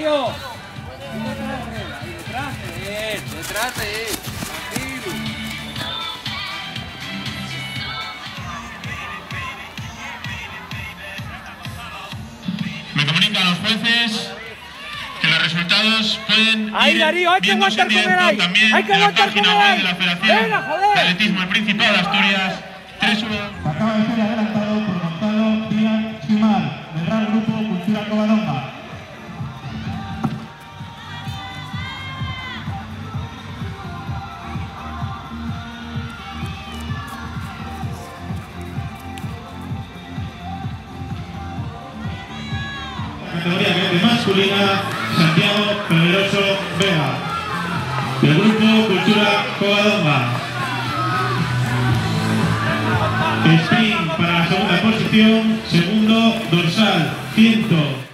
Darío. Ahí detrás de él, detrás de él. Tranquilo. Me comunican los jueces que los resultados pueden Ahí, Darío, hay que aguantar con él ahí. Hay que aguantar con él ahí. Venga, joder. De Atletismo, el Principado de Asturias, 3-1. Acaba de ser adelantado por Gonzalo Díaz Chimar, del Real Grupo Cultura Covadonga. Categoría de masculina, Santiago Peligroso Vega, del Grupo Cultura Covadonga. Sprint para la segunda posición, segundo dorsal, 100.